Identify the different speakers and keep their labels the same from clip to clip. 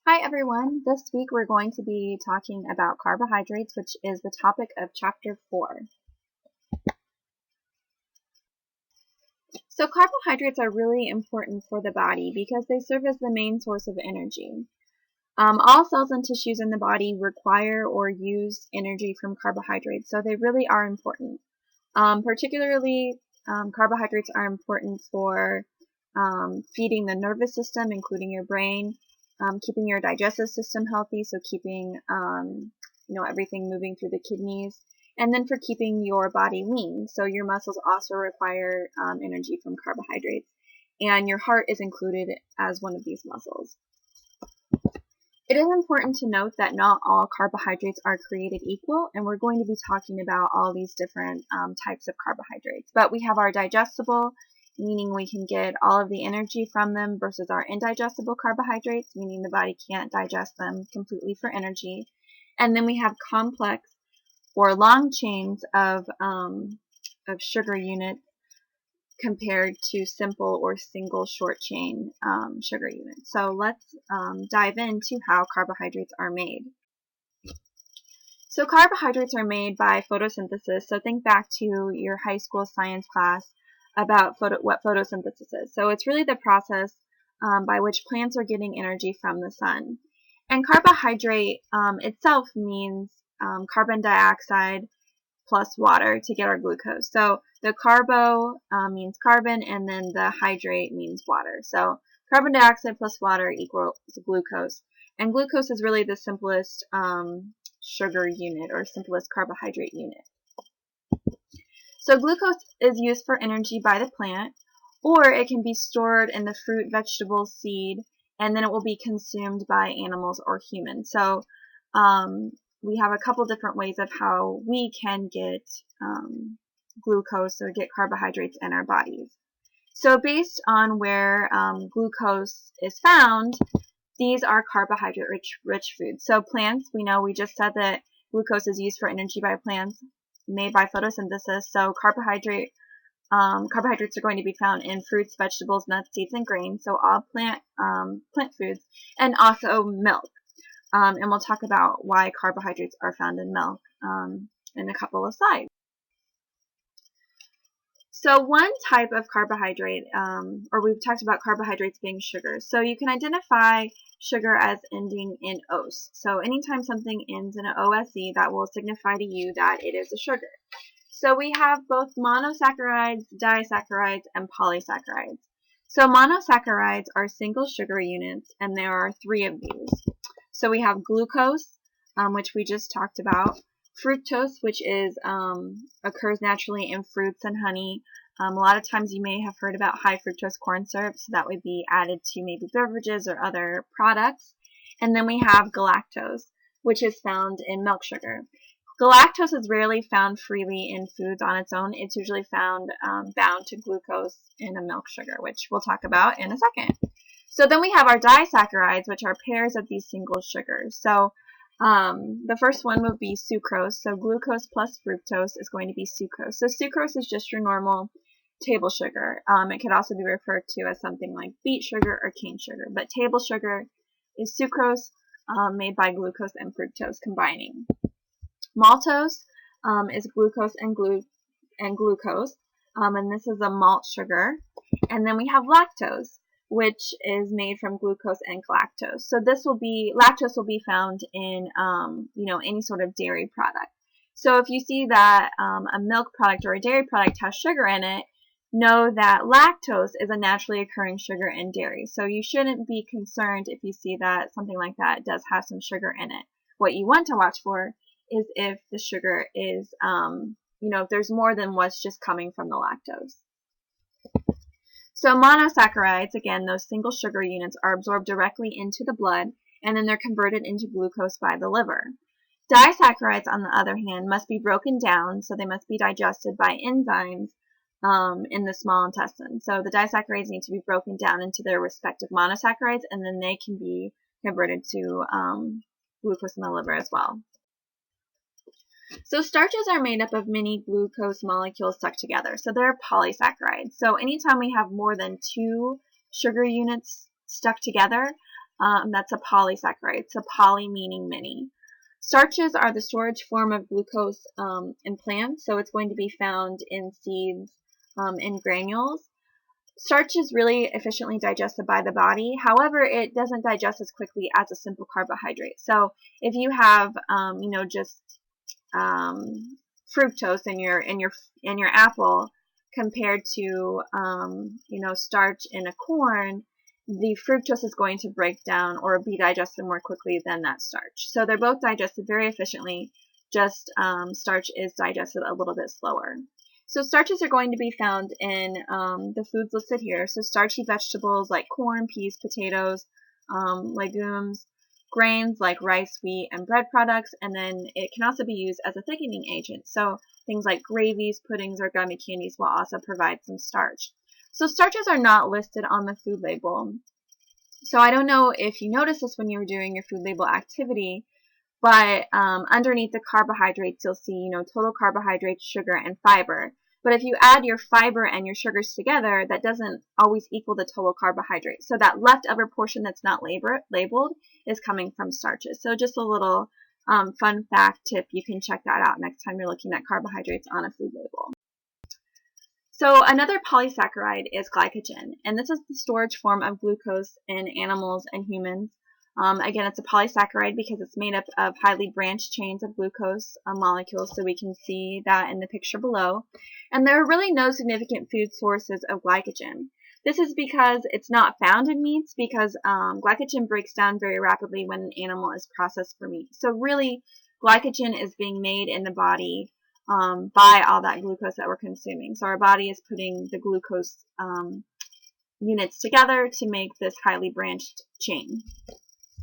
Speaker 1: Hi everyone, this week we're going to be talking about carbohydrates, which is the topic of chapter 4. So carbohydrates are really important for the body because they serve as the main source of energy. All cells and tissues in the body require or use energy from carbohydrates, so they really are important. Particularly, carbohydrates are important for feeding the nervous system, including your brain, keeping your digestive system healthy, so keeping everything moving through the kidneys, and then for keeping your body lean. So your muscles also require energy from carbohydrates, and your heart is included as one of these muscles. It is important to note that not all carbohydrates are created equal, and we're going to be talking about all these different types of carbohydrates. But we have our digestible, meaning we can get all of the energy from them, versus our indigestible carbohydrates, meaning the body can't digest them completely for energy. And then we have complex or long chains of sugar units compared to simple or single short chain sugar units. So let's dive into how carbohydrates are made. So carbohydrates are made by photosynthesis. So think back to your high school science class about what photosynthesis is. So it's really the process by which plants are getting energy from the sun. And carbohydrate itself means carbon dioxide plus water to get our glucose. So the carbo means carbon, and then the hydrate means water. So carbon dioxide plus water equals glucose. And glucose is really the simplest sugar unit or simplest carbohydrate unit. So glucose is used for energy by the plant, or it can be stored in the fruit, vegetable, seed, and then it will be consumed by animals or humans. So we have a couple different ways of how we can get glucose or get carbohydrates in our bodies. So based on where glucose is found, these are carbohydrate-rich foods. So plants, we just said that glucose is used for energy by plants made by photosynthesis. So carbohydrates are going to be found in fruits, vegetables, nuts, seeds, and grains. So all plant foods, and also milk. And we'll talk about why carbohydrates are found in milk in a couple of slides. So one type of carbohydrate, or we've talked about carbohydrates being sugars. So you can identify sugar as ending in "ose." So anytime something ends in an OSE, that will signify to you that it is a sugar. So we have both monosaccharides, disaccharides, and polysaccharides. So monosaccharides are single sugar units, and there are 3 of these. So we have glucose, which we just talked about, fructose, which occurs naturally in fruits and honey. A lot of times you may have heard about high fructose corn syrup, so that would be added to maybe beverages or other products. And then we have galactose, which is found in milk sugar. Galactose is rarely found freely in foods on its own. It's usually found bound to glucose in a milk sugar, which we'll talk about in a second. So then we have our disaccharides, which are pairs of these single sugars. So the first one would be sucrose. So glucose plus fructose is going to be sucrose. So sucrose is just your normal table sugar. It could also be referred to as something like beet sugar or cane sugar. But table sugar is sucrose made by glucose and fructose combining. Maltose is glucose and glucose, and this is a malt sugar. And then we have lactose, which is made from glucose and galactose. So lactose will be found in any sort of dairy product. So if you see that a milk product or a dairy product has sugar in it, know that lactose is a naturally occurring sugar in dairy. So you shouldn't be concerned if you see that something like that does have some sugar in it. What you want to watch for is if the sugar is, if there's more than what's just coming from the lactose. So monosaccharides, again, those single sugar units, are absorbed directly into the blood, and then they're converted into glucose by the liver. Disaccharides, on the other hand, must be broken down, so they must be digested by enzymes in the small intestine. So the disaccharides need to be broken down into their respective monosaccharides, and then they can be converted to glucose in the liver as well. So starches are made up of many glucose molecules stuck together. So they're polysaccharides. So anytime we have more than 2 sugar units stuck together, That's a polysaccharide. So poly meaning many. Starches are the storage form of glucose in plants, so it's going to be found in seeds, in granules. Starch is really efficiently digested by the body. However, it doesn't digest as quickly as a simple carbohydrate. So if you have, just fructose in your apple compared to, starch in a corn, the fructose is going to break down or be digested more quickly than that starch. So they're both digested very efficiently. Just starch is digested a little bit slower. So starches are going to be found in the foods listed here. So starchy vegetables like corn, peas, potatoes, legumes, grains like rice, wheat, and bread products, and then it can also be used as a thickening agent. So things like gravies, puddings, or gummy candies will also provide some starch. So starches are not listed on the food label. So I don't know if you noticed this when you were doing your food label activity, but underneath the carbohydrates, you'll see, total carbohydrates, sugar, and fiber. But if you add your fiber and your sugars together, that doesn't always equal the total carbohydrate. So that leftover portion that's not labeled is coming from starches. So just a little fun fact tip. You can check that out next time you're looking at carbohydrates on a food label. So another polysaccharide is glycogen, and this is the storage form of glucose in animals and humans. Again, it's a polysaccharide because it's made up of highly branched chains of glucose molecules, so we can see that in the picture below. And there are really no significant food sources of glycogen. This is because it's not found in meats, because glycogen breaks down very rapidly when an animal is processed for meat. So really, glycogen is being made in the body by all that glucose that we're consuming. So our body is putting the glucose units together to make this highly branched chain.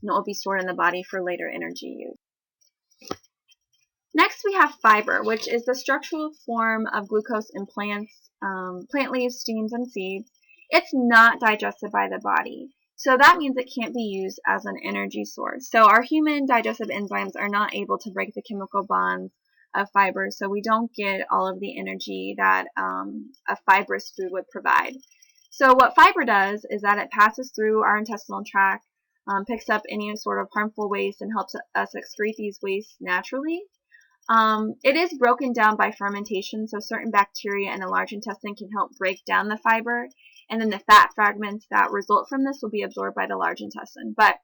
Speaker 1: And it will be stored in the body for later energy use. Next, we have fiber, which is the structural form of glucose in plants, plant leaves, stems, and seeds. It's not digested by the body. So that means it can't be used as an energy source. So our human digestive enzymes are not able to break the chemical bonds of fiber, so we don't get all of the energy that a fibrous food would provide. So what fiber does is that it passes through our intestinal tract, picks up any sort of harmful waste, and helps us excrete these wastes naturally. It is broken down by fermentation, so certain bacteria in the large intestine can help break down the fiber, and then the fat fragments that result from this will be absorbed by the large intestine. But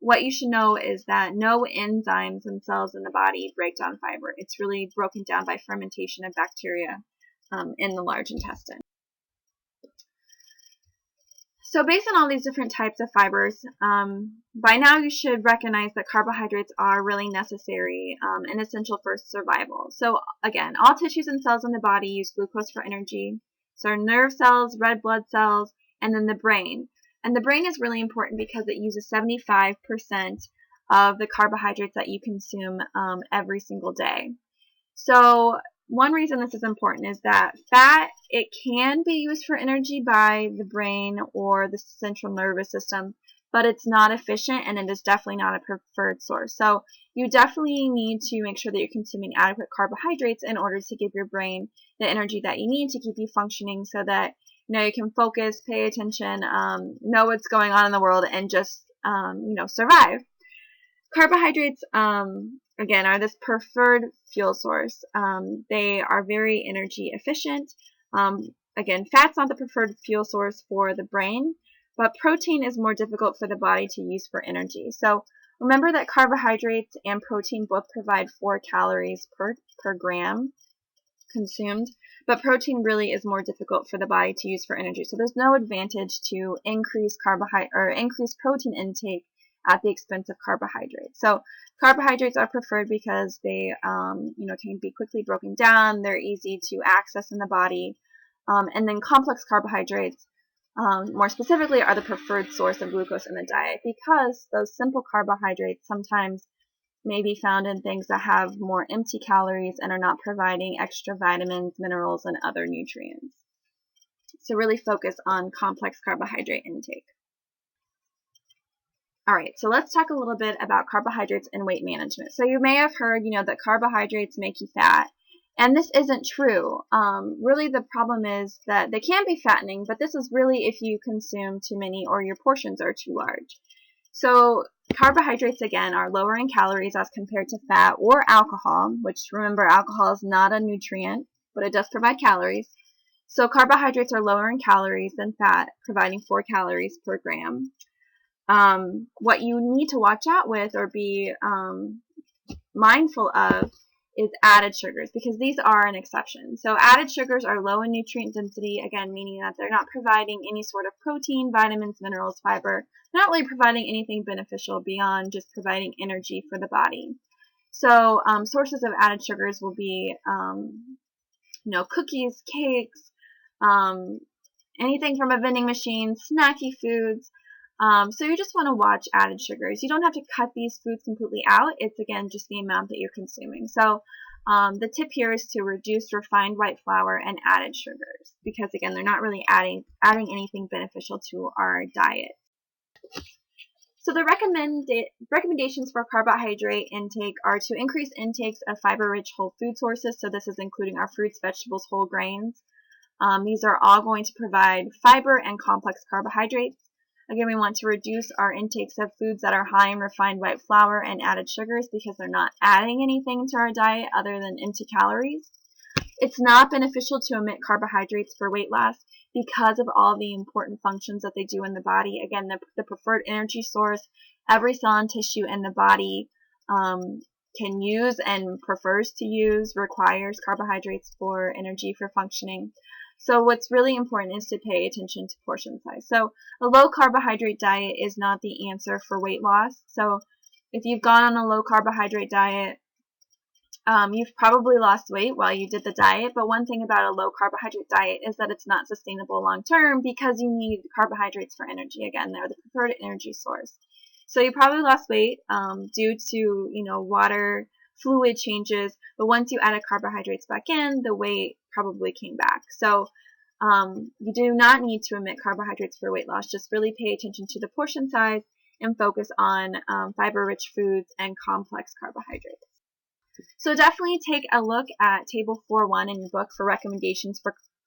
Speaker 1: what you should know is that no enzymes themselves in the body break down fiber. It's really broken down by fermentation of bacteria in the large intestine. So based on all these different types of fibers, by now you should recognize that carbohydrates are really necessary and essential for survival. So again, all tissues and cells in the body use glucose for energy. So nerve cells, red blood cells, and then the brain. And the brain is really important because it uses 75% of the carbohydrates that you consume every single day. So one reason this is important is that fat, it can be used for energy by the brain or the central nervous system, but it's not efficient, and it is definitely not a preferred source. So you definitely need to make sure that you're consuming adequate carbohydrates in order to give your brain the energy that you need to keep you functioning, so that you can focus, pay attention, know what's going on in the world, and just survive. Carbohydrates, again, are this preferred fuel source. They are very energy efficient. Again, fat's not the preferred fuel source for the brain, but protein is more difficult for the body to use for energy. So remember that carbohydrates and protein both provide 4 calories per gram consumed, but protein really is more difficult for the body to use for energy. So there's no advantage to increase protein intake at the expense of carbohydrates. So carbohydrates are preferred because they can be quickly broken down, they're easy to access in the body, and then complex carbohydrates, more specifically, are the preferred source of glucose in the diet, because those simple carbohydrates sometimes may be found in things that have more empty calories and are not providing extra vitamins, minerals, and other nutrients. So really focus on complex carbohydrate intake. All right, so let's talk a little bit about carbohydrates and weight management. So you may have heard, that carbohydrates make you fat, and this isn't true. Really, the problem is that they can be fattening, but this is really if you consume too many or your portions are too large. So carbohydrates, again, are lower in calories as compared to fat or alcohol, which, remember, alcohol is not a nutrient, but it does provide calories. So carbohydrates are lower in calories than fat, providing 4 calories per gram. What you need to watch out with or be mindful of is added sugars, because these are an exception. So added sugars are low in nutrient density, again, meaning that they're not providing any sort of protein, vitamins, minerals, fiber, not really providing anything beneficial beyond just providing energy for the body. So sources of added sugars will be, cookies, cakes, um, anything from a vending machine, snacky foods. So you just want to watch added sugars. You don't have to cut these foods completely out. It's, again, just the amount that you're consuming. So the tip here is to reduce refined white flour and added sugars, because, again, they're not really adding anything beneficial to our diet. So the recommendations for carbohydrate intake are to increase intakes of fiber-rich whole food sources. So this is including our fruits, vegetables, whole grains. These are all going to provide fiber and complex carbohydrates. Again, we want to reduce our intakes of foods that are high in refined white flour and added sugars, because they're not adding anything to our diet other than empty calories. It's not beneficial to omit carbohydrates for weight loss because of all the important functions that they do in the body. Again, the preferred energy source every cell and tissue in the body can use and prefers to use, requires carbohydrates for energy, for functioning. So what's really important is to pay attention to portion size. So a low carbohydrate diet is not the answer for weight loss. So if you've gone on a low carbohydrate diet, you've probably lost weight while you did the diet, but one thing about a low carbohydrate diet is that it's not sustainable long term, because you need carbohydrates for energy. Again, they're the preferred energy source. So you probably lost weight due to water fluid changes, but once you added carbohydrates back in, the weight probably came back. So you do not need to omit carbohydrates for weight loss. Just really pay attention to the portion size and focus on fiber-rich foods and complex carbohydrates. So definitely take a look at Table 4.1 in your book for recommendations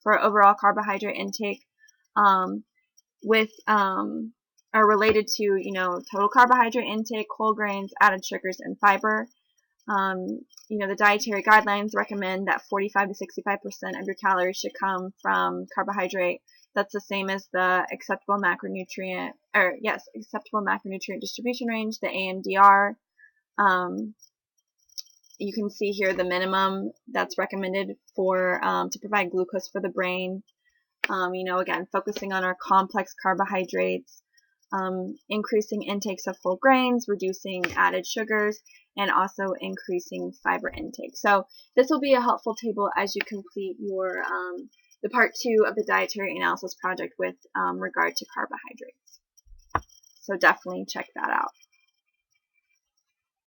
Speaker 1: for overall carbohydrate intake are related to, total carbohydrate intake, whole grains, added sugars, and fiber. The dietary guidelines recommend that 45 to 65% of your calories should come from carbohydrate. That's the same as the acceptable macronutrient distribution range, the AMDR. You can see here the minimum that's recommended for to provide glucose for the brain. Again, focusing on our complex carbohydrates, increasing intakes of whole grains, reducing added sugars, and also increasing fiber intake. So this will be a helpful table as you complete your the part 2 of the dietary analysis project with regard to carbohydrates. So definitely check that out.